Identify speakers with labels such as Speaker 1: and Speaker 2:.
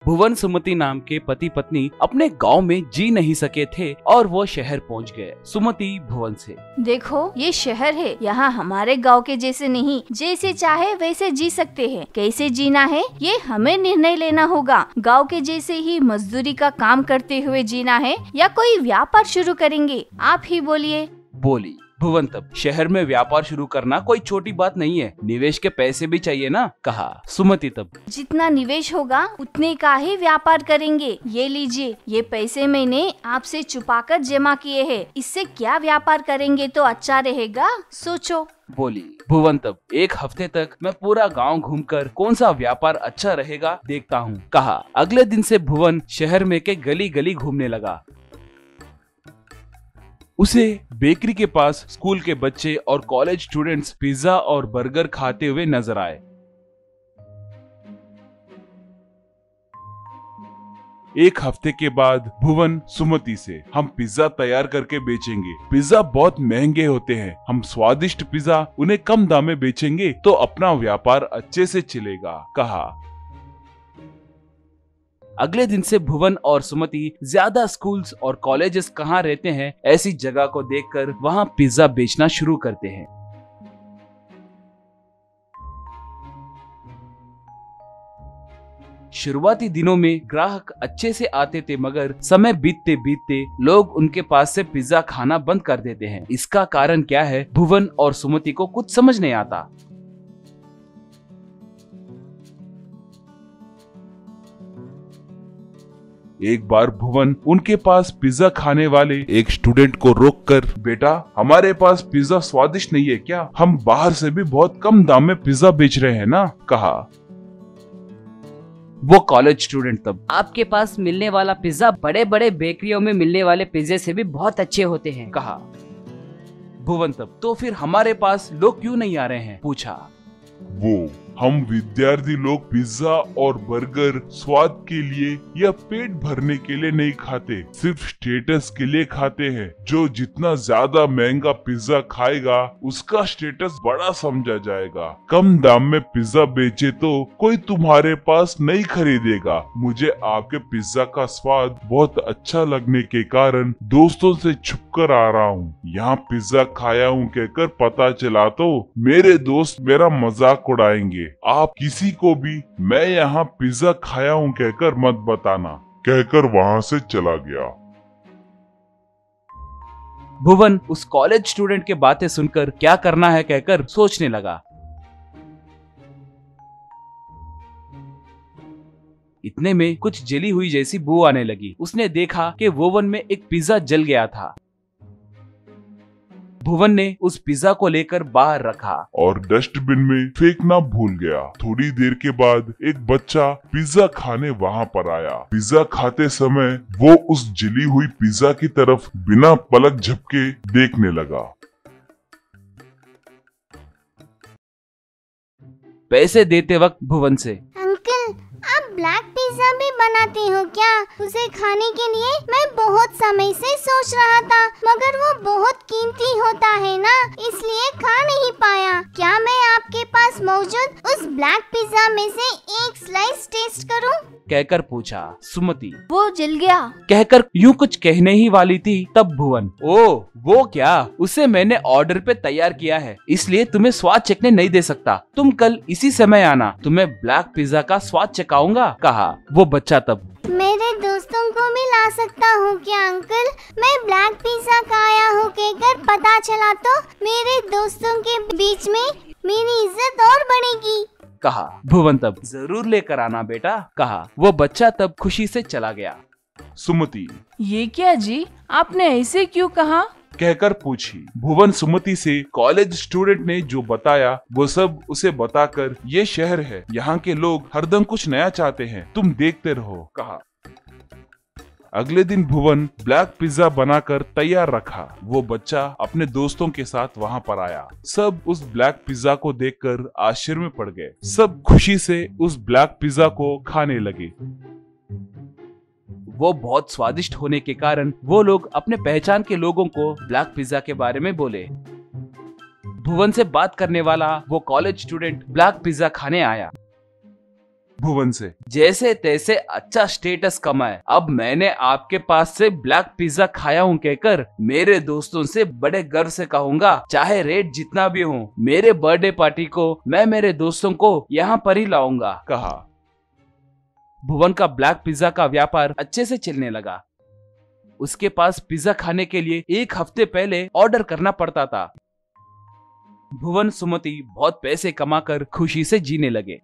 Speaker 1: भुवन सुमति नाम के पति पत्नी अपने गांव में जी नहीं सके थे और वो शहर पहुंच गए। सुमति भुवन से,
Speaker 2: देखो ये शहर है, यहाँ हमारे गांव के जैसे नहीं, जैसे चाहे वैसे जी सकते हैं। कैसे जीना है ये हमें निर्णय लेना होगा। गांव के जैसे ही मजदूरी का काम करते हुए जीना है या कोई व्यापार शुरू करेंगे, आप ही बोलिए।
Speaker 1: बोली भुवन तब, शहर में व्यापार शुरू करना कोई छोटी बात नहीं है, निवेश के पैसे भी चाहिए ना। कहा सुमति तब,
Speaker 2: जितना निवेश होगा उतने का ही व्यापार करेंगे। ये लीजिए, ये पैसे मैंने आपसे छुपाकर जमा किए हैं, इससे क्या व्यापार करेंगे तो अच्छा रहेगा, सोचो।
Speaker 1: बोली भुवन तब, एक हफ्ते तक मैं पूरा गांव घूमकर कौन सा व्यापार अच्छा रहेगा देखता हूँ। कहा अगले दिन से भुवन शहर में के गली गली घूमने लगा। उसे बेकरी के पास स्कूल के बच्चे और कॉलेज स्टूडेंट्स पिज्जा और बर्गर खाते हुए नजर आए। एक हफ्ते के बाद भुवन सुमति से, हम पिज्जा तैयार करके बेचेंगे। पिज्जा बहुत महंगे होते हैं, हम स्वादिष्ट पिज्जा उन्हें कम दाम में बेचेंगे तो अपना व्यापार अच्छे से चलेगा। कहा अगले दिन से भुवन और सुमति ज्यादा स्कूल्स और कॉलेजेस कहाँ रहते हैं ऐसी जगह को देखकर वहाँ पिज्जा बेचना शुरू करते हैं। शुरुआती दिनों में ग्राहक अच्छे से आते थे, मगर समय बीतते बीतते लोग उनके पास से पिज्जा खाना बंद कर देते हैं। इसका कारण क्या है भुवन और सुमति को कुछ समझ नहीं आता। एक बार भुवन उनके पास पिज्जा खाने वाले एक स्टूडेंट को रोककर, बेटा हमारे पास पिज्जा स्वादिष्ट नहीं है क्या? हम बाहर से भी बहुत कम दाम में पिज्जा बेच रहे हैं ना। कहा वो कॉलेज स्टूडेंट तब,
Speaker 3: आपके पास मिलने वाला पिज्जा बड़े बड़े बेकरियों में मिलने वाले पिज्जे से भी बहुत अच्छे होते हैं।
Speaker 1: कहा भुवन तब, तो फिर हमारे पास लोग क्यों नहीं आ रहे हैं? पूछा
Speaker 4: वो, हम विद्यार्थी लोग पिज्जा और बर्गर स्वाद के लिए या पेट भरने के लिए नहीं खाते, सिर्फ स्टेटस के लिए खाते हैं। जो जितना ज्यादा महंगा पिज्जा खाएगा उसका स्टेटस बड़ा समझा जाएगा। कम दाम में पिज्जा बेचे तो कोई तुम्हारे पास नहीं खरीदेगा। मुझे आपके पिज्जा का स्वाद बहुत अच्छा लगने के कारण दोस्तों से छुपकर आ रहा हूँ। यहाँ पिज्जा खाया हूँ कहकर पता चला तो मेरे दोस्त मेरा मजाक उड़ाएंगे। आप किसी को भी मैं यहाँ पिज्जा खाया हूँ कहकर मत बताना। कहकर वहाँ से चला गया।
Speaker 1: भुवन उस कॉलेज स्टूडेंट के बातें सुनकर क्या करना है कहकर सोचने लगा। इतने में कुछ जली हुई जैसी बू आने लगी। उसने देखा कि ओवन में एक पिज्जा जल गया था। भुवन ने उस पिज्जा को लेकर बाहर रखा
Speaker 4: और डस्टबिन में फेंकना भूल गया। थोड़ी देर के बाद एक बच्चा पिज्जा खाने वहाँ पर आया। पिज्जा खाते समय वो उस जली हुई पिज्जा की तरफ बिना पलक झपके देखने लगा।
Speaker 1: पैसे देते वक्त भुवन से,
Speaker 5: अंकल आप ब्लैक पिज्जा भी बनाते हो क्या? उसे खाने के लिए मैं बहुत समय से सोच रहा था, मगर वो बहुत कीमती होता है ना, इसलिए खा नहीं पाया। क्या मैं आपके पास मौजूद उस ब्लैक पिज्जा में से एक स्लाइस टेस्ट करूं?
Speaker 1: कहकर पूछा। सुमति
Speaker 2: वो जल गया
Speaker 1: कहकर यूं कुछ कहने ही वाली थी, तब भुवन, ओ वो क्या, उसे मैंने ऑर्डर पे तैयार किया है, इसलिए तुम्हें स्वाद चखने नहीं दे सकता। तुम कल इसी समय आना, तुम्हें ब्लैक पिज्जा का स्वाद चखाऊंगा। कहा वो बच्चा तब,
Speaker 5: मेरे दोस्तों को भी ला सकता हूँ क्या अंकल? मैं ब्लैक पिज्जा खाया हूँ कहकर पता चला तो मेरे दोस्तों के बीच में मेरी इज्जत और बढ़ेगी।
Speaker 1: कहा भुवन तब, जरूर लेकर आना बेटा। कहा वो बच्चा तब खुशी से चला गया। सुमति,
Speaker 2: ये क्या जी, आपने ऐसे क्यों कहा?
Speaker 1: कहकर पूछी। भुवन सुमति से कॉलेज स्टूडेंट ने जो बताया वो सब उसे बताकर, ये शहर है, यहाँ के लोग हरदम कुछ नया चाहते हैं, तुम देखते रहो। कहा अगले दिन भुवन ब्लैक पिज्जा बनाकर तैयार रखा। वो बच्चा अपने दोस्तों के साथ वहाँ पर आया। सब उस ब्लैक पिज्जा को देखकर आश्चर्य में पड़ गए। सब खुशी से उस ब्लैक पिज्जा को खाने लगे। वो बहुत स्वादिष्ट होने के कारण वो लोग अपने पहचान के लोगों को ब्लैक पिज्जा के बारे में बोले। भुवन से बात करने वाला वो कॉलेज स्टूडेंट ब्लैक पिज्जा खाने आया। भुवन से।
Speaker 3: जैसे तैसे अच्छा स्टेटस कमाए। अब मैंने आपके पास से ब्लैक पिज्जा खाया हूँ कहकर मेरे दोस्तों से बड़े गर्व से कहूँगा, चाहे रेट जितना भी हो, मेरे बर्थडे पार्टी को मैं मेरे दोस्तों को यहाँ पर ही लाऊंगा,
Speaker 1: कहा।
Speaker 3: भुवन का ब्लैक पिज्जा का व्यापार अच्छे से चलने लगा। उसके पास पिज्जा खाने के लिए 1 हफ्ते पहले ऑर्डर करना पड़ता था। भुवन सुमति बहुत पैसे कमाकर खुशी से जीने लगे।